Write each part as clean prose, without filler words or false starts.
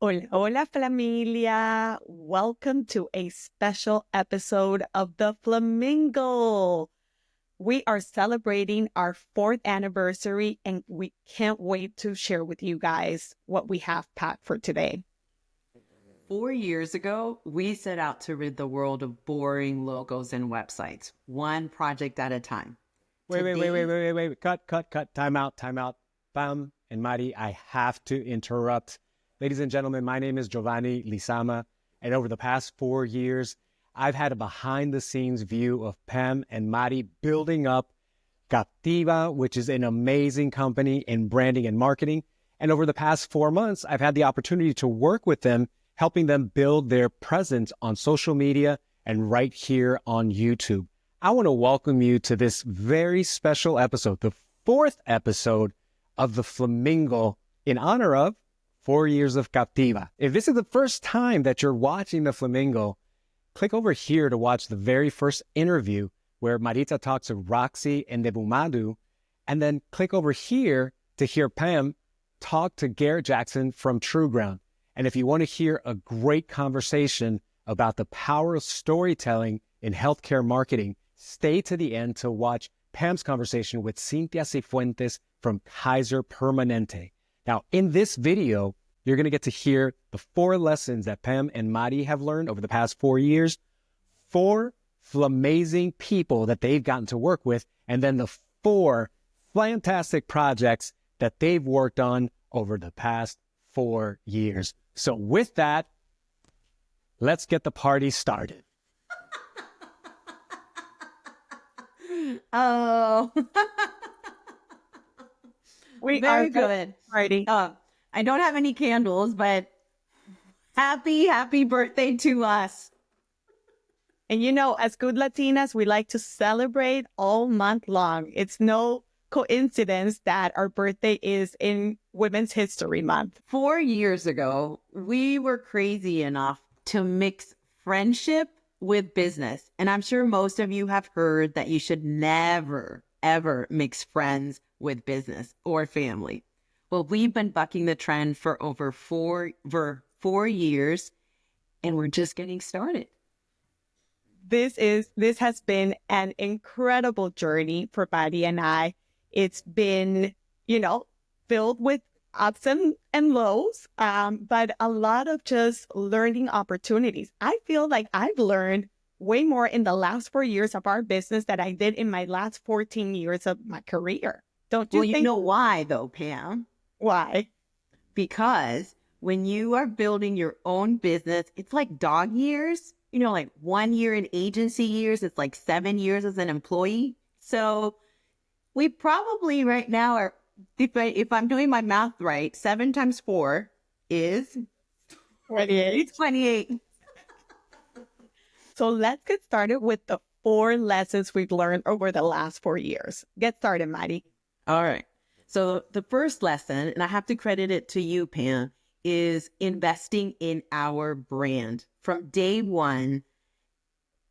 Hola, hola, familia. Welcome to a special episode of the Flamingle. We are celebrating our 4th anniversary, and we can't wait to share with you guys what we have packed for today. 4 years ago, we set out to rid the world of boring logos and websites, one project at a time. Wait. Cut. Time out. Pam and Mari, I have to interrupt. Ladies and gentlemen, my name is Giovanni Lizama, and over the past 4 years, I've had a behind-the-scenes view of Pam and Mari building up Captiva, which is an amazing company in branding and marketing. And over the past 4 months, I've had the opportunity to work with them, helping them build their presence on social media and right here on YouTube. I want to welcome you to this very special episode, the 4th episode of the Flamingle, in honor of 4 years of Captiva. If this is the first time that you're watching the Flamingle, click over here to watch the very first interview where Maritza talks to Roxy and Nebumadu, and then click over here to hear Pam talk to Garrett Jackson from True Ground. And if you want to hear a great conversation about the power of storytelling in healthcare marketing, stay to the end to watch Pam's conversation with Cynthia Cifuentes from Kaiser Permanente. Now, in this video, you're going to get to hear the 4 lessons that Pam and Mari have learned over the past 4 years, 4 Flamazing people that they've gotten to work with, and then the 4 fantastic projects that they've worked on over the past 4 years. So with that, let's get the party started. Oh, We very are good. Ready. I don't have any candles, but happy birthday to us. And you know, as good Latinas, we like to celebrate all month long. It's no coincidence that our birthday is in Women's History Month. 4 years ago, we were crazy enough to mix friendship with business. And I'm sure most of you have heard that you should never, ever mix friends with business or family. Well, we've been bucking the trend for over four years, and we're just getting started. This has been an incredible journey for Maddie and I. It's been, filled with ups and lows, but a lot of just learning opportunities. I feel like I've learned way more in the last 4 years of our business than I did in my last 14 years of my career. Don't you Well, think? you know why though, Pam? Why? Because when you are building your own business, it's like dog years. Like 1 year in agency years, it's like 7 years as an employee. So we probably right now are, if I'm doing my math right, 7 times 4 is 28. 28. So let's get started with the 4 lessons we've learned over the last 4 years. Get started, Maddie. All right. So the first lesson, and I have to credit it to you, Pam, is investing in our brand. From day one,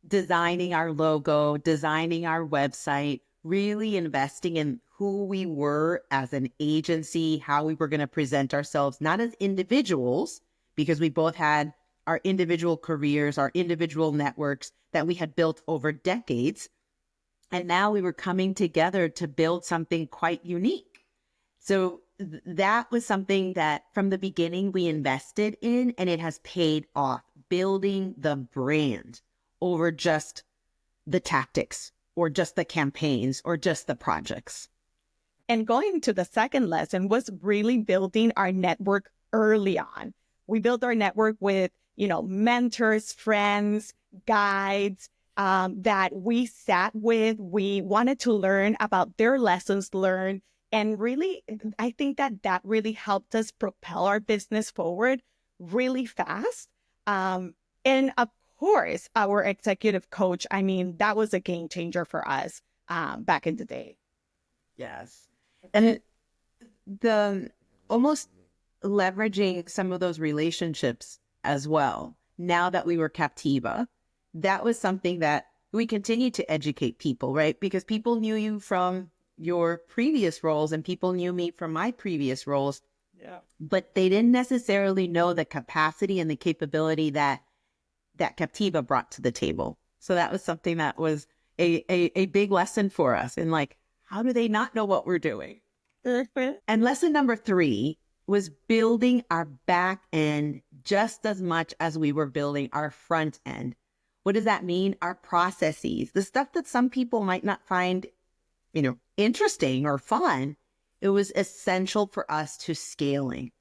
designing our logo, designing our website, really investing in who we were as an agency, how we were going to present ourselves, not as individuals, because we both had our individual careers, our individual networks that we had built over decades. And now we were coming together to build something quite unique. So that was something that from the beginning we invested in, and it has paid off, building the brand over just the tactics or just the campaigns or just the projects. And going to the second lesson was really building our network early on. We built our network with, mentors, friends, guides, that we sat with. We wanted to learn about their lessons learned. And really, I think that really helped us propel our business forward really fast. And of course, our executive coach, that was a game changer for us back in the day. Yes. And the almost leveraging some of those relationships as well. Now that we were Captiva, that was something that we continued to educate people, right? Because people knew you from your previous roles and people knew me from my previous roles. but they didn't necessarily know the capacity and the capability that Captiva brought to the table. So that was something that was a big lesson for us in like, how do they not know what we're doing? And lesson number 3 was building our back end just as much as we were building our front end. What does that mean? Our processes, the stuff that some people might not find, interesting or fun. It was essential for us to scaling.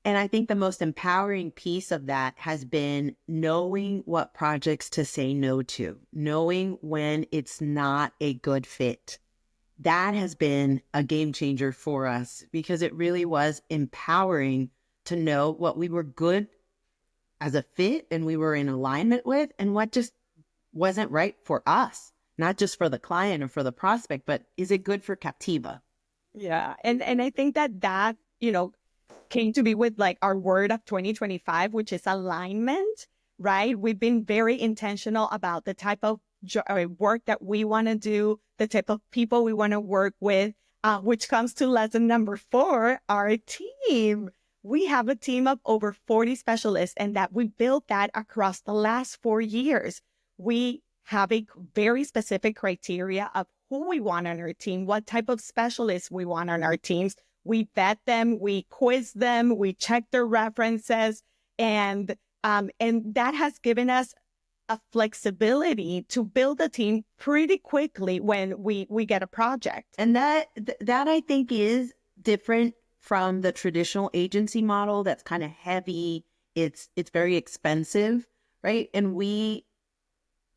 And I think the most empowering piece of that has been knowing what projects to say no to, knowing when it's not a good fit. That has been a game changer for us because it really was empowering to know what we were good as a fit and we were in alignment with and what just wasn't right for us, not just for the client or for the prospect, but is it good for Captiva? Yeah. And I think that, came to be with like our word of 2025, which is alignment, right? We've been very intentional about the type of work that we want to do, the type of people we want to work with, which comes to lesson number 4, our team. We have a team of over 40 specialists and that we built that across the last 4 years. We have a very specific criteria of who we want on our team, what type of specialists we want on our teams. We vet them, we quiz them, we check their references, and that has given us a flexibility to build a team pretty quickly when we get a project. And that I think is different from the traditional agency model that's kind of heavy. It's very expensive, right? And we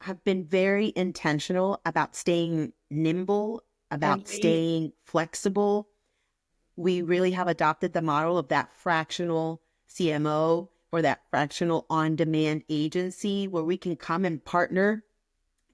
have been very intentional about staying nimble, about staying flexible. We really have adopted the model of that fractional CMO or that fractional on-demand agency where we can come and partner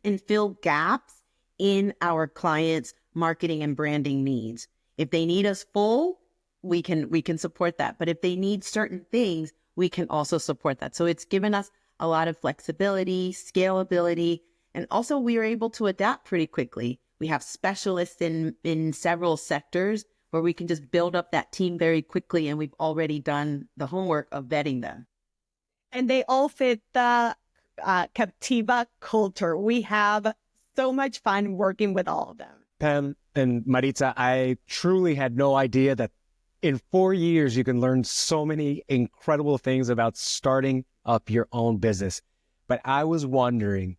and fill gaps in our clients' marketing and branding needs. If they need us full, we can support that. But if they need certain things, we can also support that. So it's given us a lot of flexibility, scalability, and also we are able to adapt pretty quickly. We have specialists in several sectors where we can just build up that team very quickly, and we've already done the homework of vetting them. And they all fit the Captiva culture. We have so much fun working with all of them. Pam and Maritza, I truly had no idea that in 4 years you can learn so many incredible things about starting up your own business. But I was wondering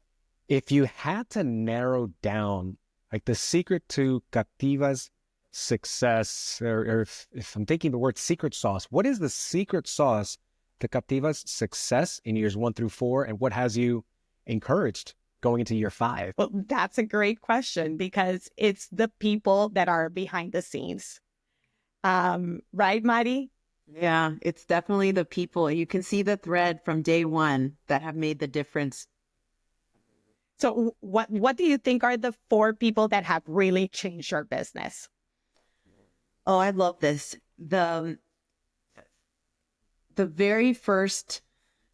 if you had to narrow down like the secret to Captiva's success, or if I'm taking the word secret sauce, what is the secret sauce to Captiva's success in years 1 through 4, and what has you encouraged going into year 5? Well, that's a great question because it's the people that are behind the scenes. Right, Mari? Yeah, it's definitely the people. You can see the thread from day one that have made the difference. So what do you think are the 4 people that have really changed our business? Oh, I love this. The very first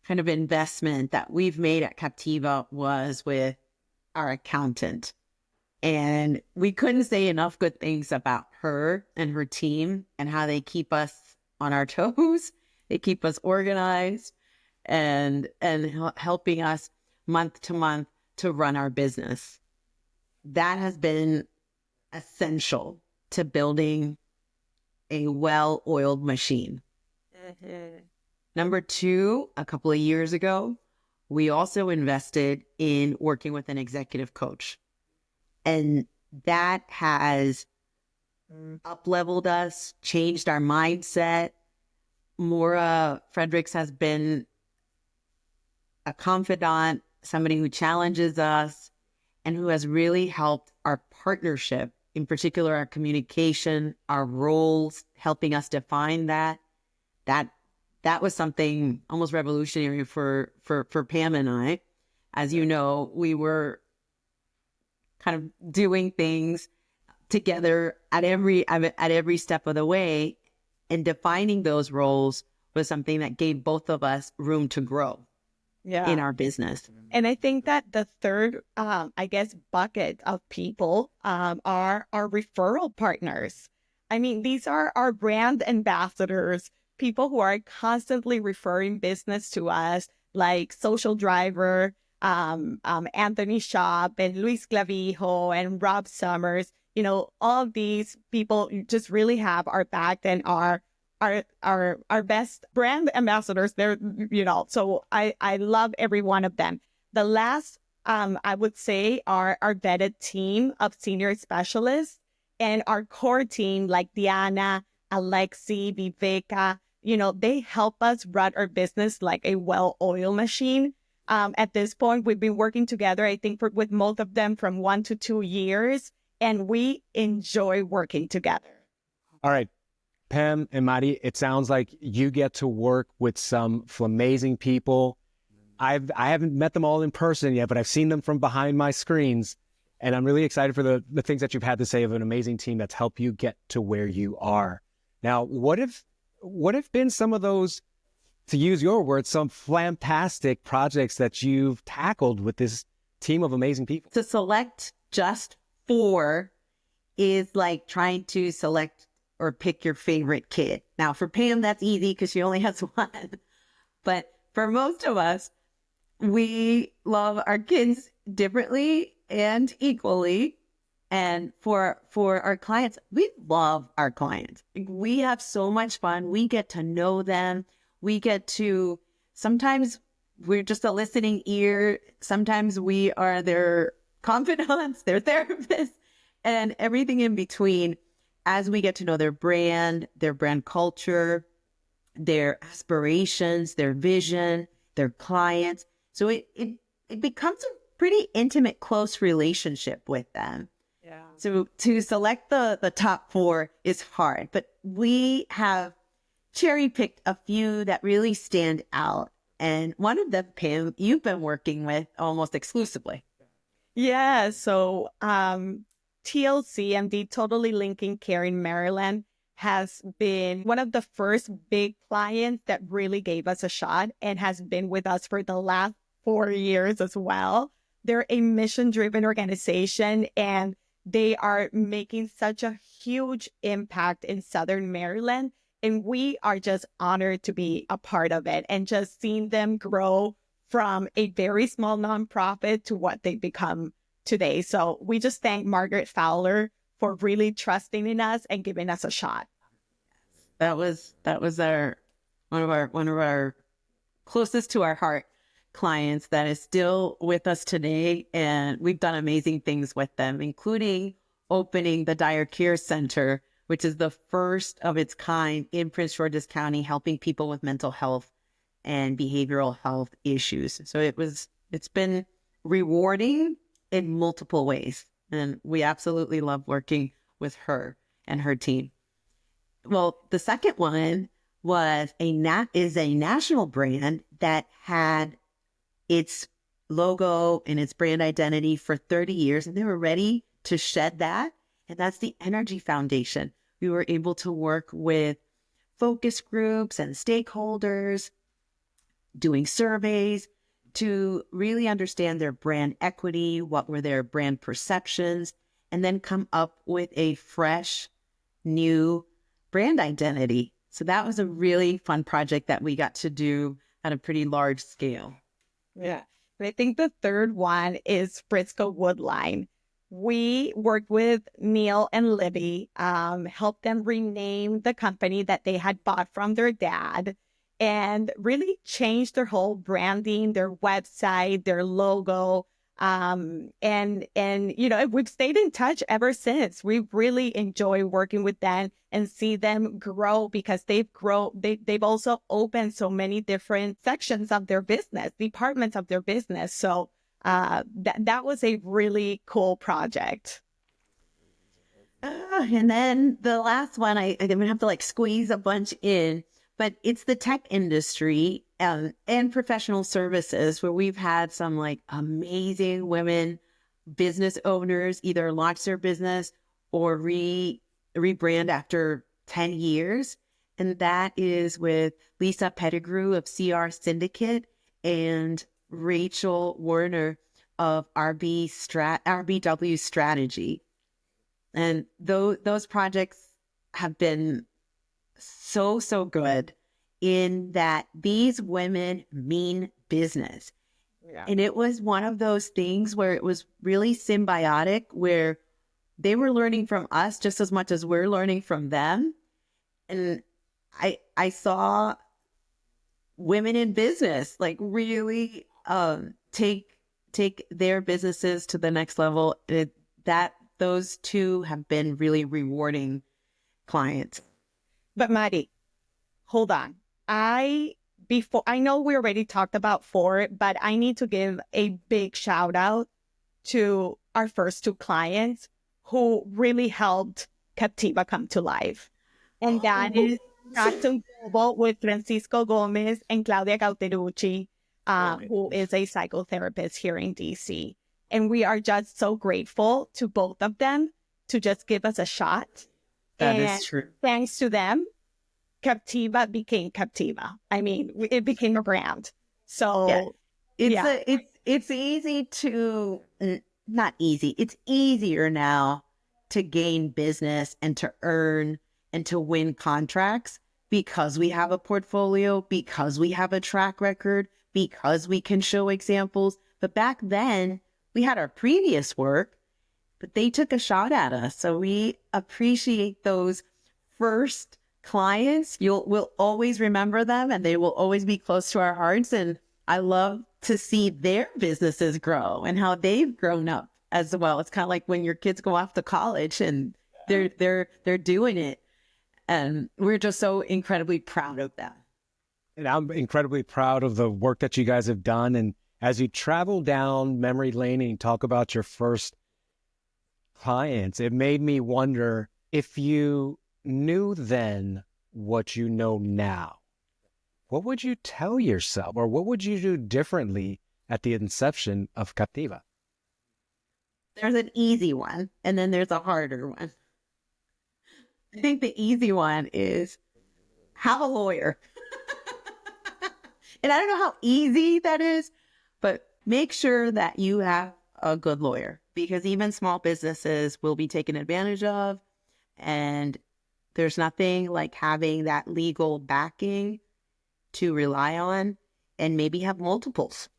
kind of investment that we've made at Captiva was with our accountant. And we couldn't say enough good things about her and her team and how they keep us on our toes. They keep us organized and helping us month to month to run our business. That has been essential to building a well-oiled machine. Mm-hmm. Number 2, a couple of years ago, we also invested in working with an executive coach. And that has up-leveled us, changed our mindset. Maura Fredericks has been a confidant, somebody who challenges us, and who has really helped our partnership, in particular our communication, our roles, helping us define that. That was something almost revolutionary for Pam and I. As you know, we were kind of doing things together at every step of the way, and defining those roles was something that gave both of us room to grow in our business. And I think that the third, bucket of people are our referral partners. I mean, these are our brand ambassadors, people who are constantly referring business to us, like Social Driver, Anthony Shop, and Luis Clavijo, and Rob Summers. You know, all of these people just really have our back and our best brand ambassadors. They're, you know, so I love every one of them. The last, I would say, are our vetted team of senior specialists and our core team like Diana, Alexi, Viveka. You know, they help us run our business like a well-oiled machine. At this point, we've been working together, I think, with most of them from 1 to 2 years, and we enjoy working together. All right, Pam and Mari, it sounds like you get to work with some Flamazing people. I haven't met them all in person yet, but I've seen them from behind my screens. And I'm really excited for the things that you've had to say of an amazing team that's helped you get to where you are. Now, what have been some of those, to use your words, some fantastic projects that you've tackled with this team of amazing people? To select just 4 is like trying to select or pick your favorite kid. Now, for Pam, that's easy because she only has 1. But for most of us, we love our kids differently and equally. And for our clients, we love our clients. We have so much fun. We get to know them. We get to, sometimes we're just a listening ear. Sometimes we are their confidants, their therapists, and everything in between as we get to know their brand culture, their aspirations, their vision, their clients. So it becomes a pretty intimate, close relationship with them. Yeah. So to select the top 4 is hard, but we have cherry picked a few that really stand out. And one of them, Pam, you've been working with almost exclusively. Yeah. So TLC and the Totally Linking Care in Maryland has been one of the first big clients that really gave us a shot and has been with us for the last 4 years as well. They're a mission-driven organization, and they are making such a huge impact in Southern Maryland. And we are just honored to be a part of it and just seeing them grow from a very small nonprofit to what they've become today. So we just thank Margaret Fowler for really trusting in us and giving us a shot. That was our one of our closest to our heart clients that is still with us today, and we've done amazing things with them, including opening the Dire Care Center, which is the first of its kind in Prince George's County, helping people with mental health and behavioral health issues. So it's been rewarding in multiple ways, and we absolutely love working with her and her team. Well, the second one is a national brand that had its logo and its brand identity for 30 years, and they were ready to shed that. And that's the Energy Foundation. We were able to work with focus groups and stakeholders, doing surveys to really understand their brand equity, what were their brand perceptions, and then come up with a fresh, new brand identity. So that was a really fun project that we got to do at a pretty large scale. Yeah. And I think the third one is Frisco Woodline. We worked with Neil and Libby, helped them rename the company that they had bought from their dad, and really changed their whole branding, their website, their logo. And you know, we've stayed in touch ever since. We really enjoy working with them and see them grow because they've also opened so many different sections of their business, departments of their business. So that was a really cool project. And then the last one, I'm going to have to squeeze a bunch in, but it's the tech industry and professional services where we've had some amazing women business owners either launch their business or rebrand after 10 years. And that is with Lisa Pettigrew of CR Syndicate and Rachel Warner of RBW Strategy. And those projects have been so, so good in that these women mean business. Yeah. And it was one of those things where it was really symbiotic, where they were learning from us just as much as we're learning from them. And I saw women in business like really take their businesses to the next level. Those two have been really rewarding clients. But Mari, hold on. I know we already talked about four, but I need to give a big shout out to our first two clients who really helped Captiva come to life. And that is Traction Global with Francisco Gomez and Claudia Cauterucci, who is a psychotherapist here in DC. And we are just so grateful to both of them to just give us a shot. That is true. Thanks to them, Captiva became Captiva. I mean, it became a brand. So it's easy to, not easy, it's easier now to gain business and to earn and to win contracts because we have a portfolio, because we have a track record, because we can show examples. But back then, we had our previous work, but they took a shot at us. So we appreciate those first clients. We'll always remember them, and they will always be close to our hearts. And I love to see their businesses grow and how they've grown up as well. It's kind of like when your kids go off to college and they're doing it. And we're just so incredibly proud of them. And I'm incredibly proud of the work that you guys have done. And as you travel down memory lane and talk about your first clients, it made me wonder if you knew then what you know now, what would you tell yourself, or what would you do differently at the inception of Captiva? There's an easy one, and then there's a harder one. I think the easy one is have a lawyer. And I don't know how easy that is, but make sure that you have a good lawyer, because even small businesses will be taken advantage of. And there's nothing like having that legal backing to rely on, and maybe have multiples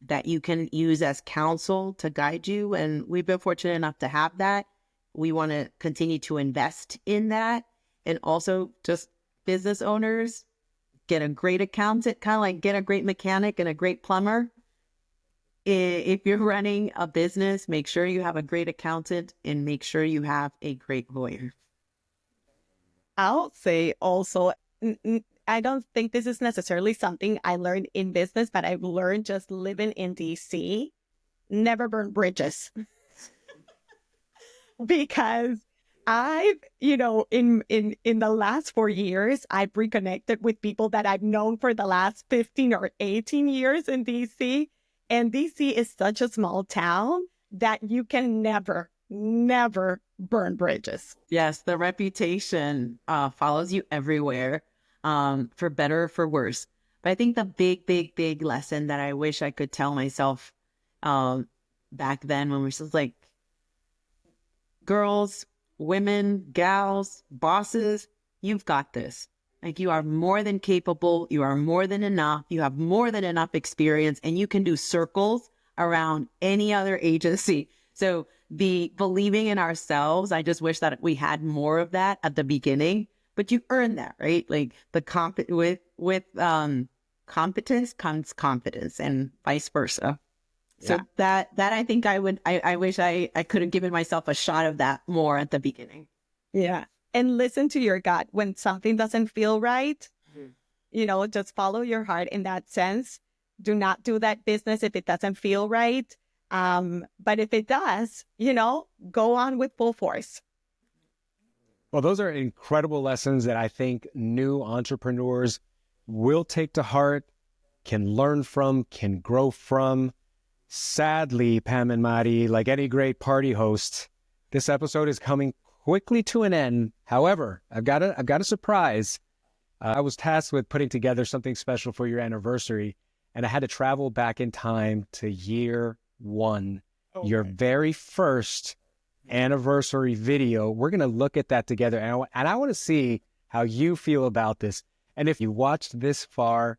that you can use as counsel to guide you. And we've been fortunate enough to have that. We want to continue to invest in that. And also, just business owners, get a great accountant, kind of like get a great mechanic and a great plumber. If you're running a business, make sure you have a great accountant and make sure you have a great lawyer. I'll say also, I don't think this is necessarily something I learned in business, but I've learned just living in DC, never burn bridges. Because I've, in the last 4 years, I've reconnected with people that I've known for the last 15 or 18 years in DC. And DC is such a small town that you can never burn bridges. Yes, the reputation follows you everywhere, for better or for worse. But I think the big lesson that I wish I could tell myself back then, when we were just like, girls, women, gals, bosses, you've got this. Like, you are more than capable. You are more than enough. You have more than enough experience, and you can do circles around any other agency. So the believing in ourselves, I just wish that we had more of that at the beginning, but you earn that, right? Like with competence comes confidence, and vice versa. So that I think I wish I could have given myself a shot of that more at the beginning. Yeah. And listen to your gut when something doesn't feel right. Just follow your heart in that sense. Do not do that business if it doesn't feel right. But if it does, go on with full force. Well, those are incredible lessons that I think new entrepreneurs will take to heart, can learn from, can grow from. Sadly, Pam and Mari, like any great party host, this episode is coming quickly to an end. However, I've got a surprise. I was tasked with putting together something special for your anniversary, and I had to travel back in time to year one, your very first anniversary video. We're going to look at that together. And I want to see how you feel about this. And if you watched this far,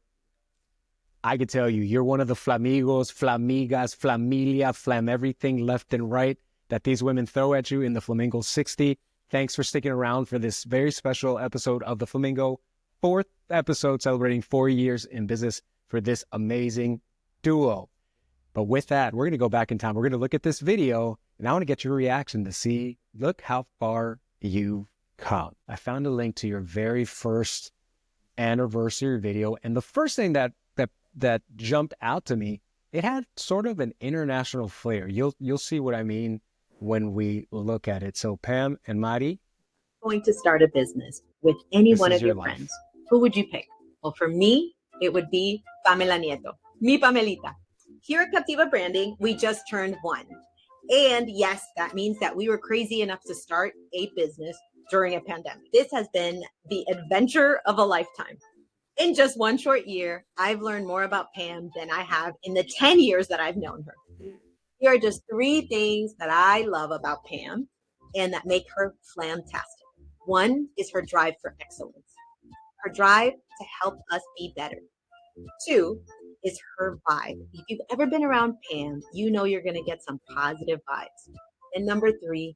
I could tell you, you're one of the flamigos, flamigas, flamilia, flam everything left and right that these women throw at you in the Flamingo 60. Thanks for sticking around for this very special episode of the Flamingo, 4th episode celebrating 4 years in business for this amazing duo. But with that, we're going to go back in time. We're going to look at this video, and I want to get your reaction to see, look how far you've come. I found a link to your very first anniversary video, and the first thing that jumped out to me, it had sort of an international flair. You'll see what I mean when we look at it. So Pam and Mari, going to start a business with any This one is of your your life. friends, who would you pick? Well, for me, it would be Pamela Nieto, mi Pamelita. Here at Captiva Branding, we just turned 1. And yes, that means that we were crazy enough to start a business during a pandemic. This has been the adventure of a lifetime. In just 1 short year, I've learned more about Pam than I have in the 10 years that I've known her. Here are just 3 things that I love about Pam and that make her flamtastic. 1 is her drive for excellence, her drive to help us be better. 2 is her vibe. If you've ever been around Pam, you know you're going to get some positive vibes. And number 3,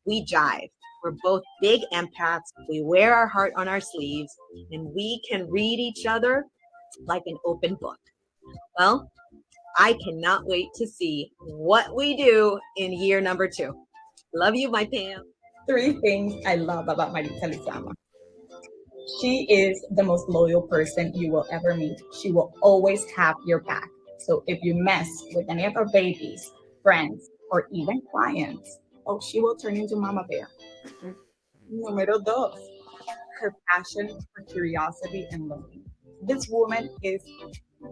we jive. We're both big empaths. We wear our heart on our sleeves, and we can read each other like an open book. Well, I cannot wait to see what we do in year number 2. Love you, my Pam. 3 things I love about Maritza Lizama. She is the most loyal person you will ever meet. She will always have your back. So if you mess with any of her babies, friends, or even clients, oh, she will turn into Mama Bear. Número 2, her passion for curiosity and learning. This woman is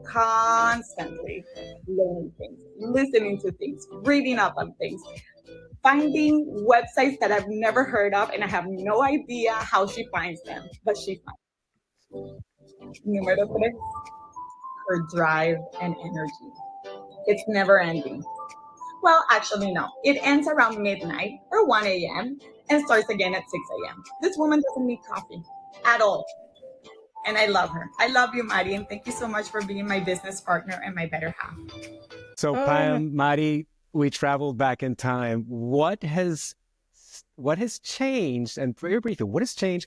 constantly learning things, listening to things, reading up on things, finding websites that I've never heard of, and I have no idea how she finds them, but she finds them. Número 3, her drive and energy. It's never ending. Well, actually, no. It ends around midnight or 1 a.m. and starts again at 6 a.m. This woman doesn't need coffee at all. And I love her. I love you, Mari, and thank you so much for being my business partner and my better half. so Pam, Mari, we traveled back in time. What has changed? And very briefly, what has changed?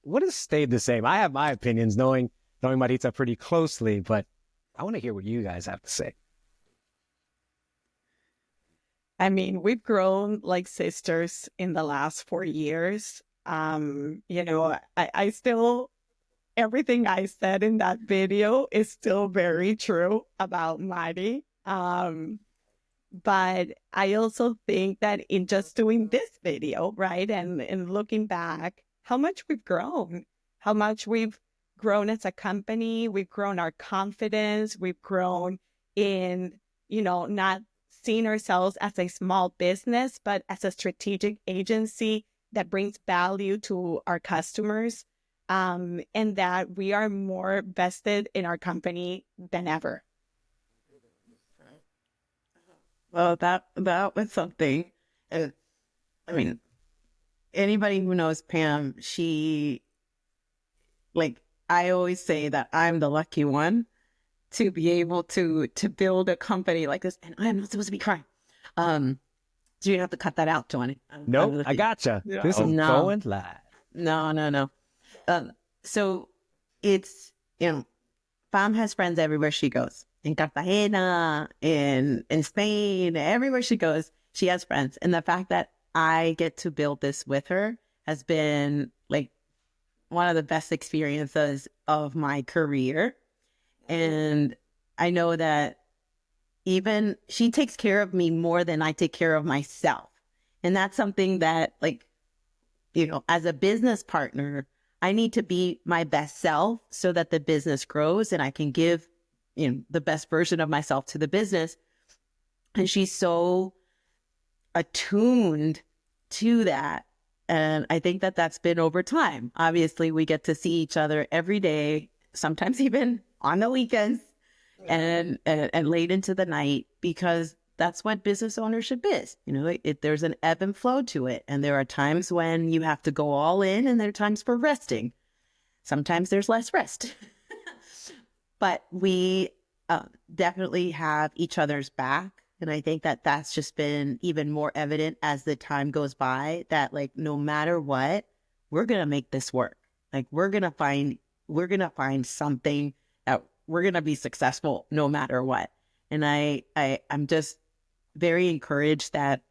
What has stayed the same? I have my opinions, knowing Maritza pretty closely, but I want to hear what you guys have to say. I mean, we've grown like sisters in the last 4 years. I still, everything I said in that video is still very true about Mari. But I also think that in just doing this video, right, and looking back, how much we've grown as a company, we've grown our confidence, we've grown in, not seeing ourselves as a small business, but as a strategic agency that brings value to our customers, and that we are more vested in our company than ever. Well, that was something. I mean, anybody who knows Pam, I always say that I'm the lucky one to be able to build a company like this. And I'm not supposed to be crying. So you have to cut that out, Johnny. No, I gotcha. Yeah. This is No. going live. No. So it's, Pam has friends everywhere she goes. In Cartagena, in Spain, everywhere she goes, she has friends. And the fact that I get to build this with her has been like one of the best experiences of my career. And I know that even she takes care of me more than I take care of myself. And that's something that, as a business partner, I need to be my best self so that the business grows and I can give the best version of myself to the business. And she's so attuned to that. And I think that that's been over time. Obviously, we get to see each other every day, sometimes even on the weekends and late into the night, because that's what business ownership is. You know, there's an ebb and flow to it. And there are times when you have to go all in, and there are times for resting. Sometimes there's less rest. But we definitely have each other's back. And I think that that's just been even more evident as the time goes by, that like, no matter what, we're going to make this work. Like we're going to find something that we're going to be successful no matter what. And I'm just very encouraged that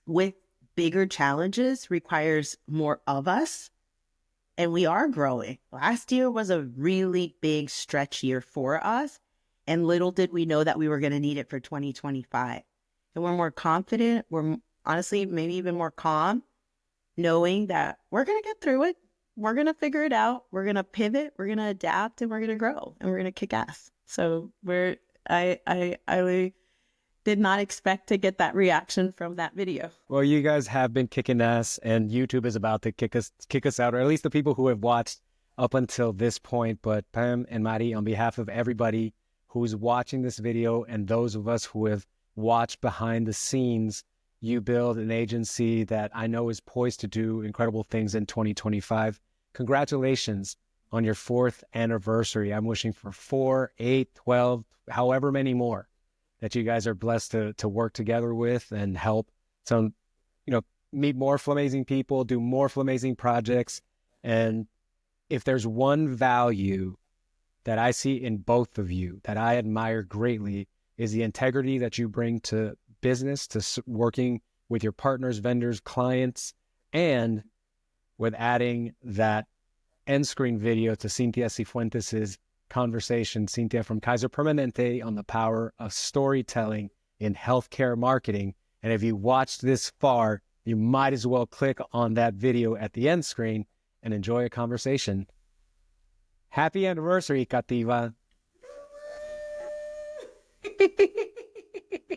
with bigger challenges requires more of us. And we are growing. Last year was a really big stretch year for us. And little did we know that we were going to need it for 2025. And we're more confident. We're honestly maybe even more calm, knowing that we're going to get through it. We're going to figure it out. We're going to pivot. We're going to adapt, and we're going to grow, and we're going to kick ass. So I did not expect to get that reaction from that video. Well, you guys have been kicking ass, and YouTube is about to kick us out, or at least the people who have watched up until this point. But Pam and Mari, on behalf of everybody who's watching this video and those of us who have watched behind the scenes, you build an agency that I know is poised to do incredible things in 2025. Congratulations on your 4th anniversary. I'm wishing for 4, 8, 12, however many more that you guys are blessed to work together with and help some, meet more Flamazing people, do more Flamazing projects. And if there's one value that I see in both of you that I admire greatly, is the integrity that you bring to business, to working with your partners, vendors, clients, and with adding that end screen video to Cynthia Cifuentes' conversation, Cynthia from Kaiser Permanente, on the power of storytelling in healthcare marketing. And if you watched this far, you might as well click on that video at the end screen and enjoy a conversation. Happy anniversary, Captiva.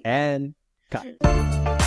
And cut.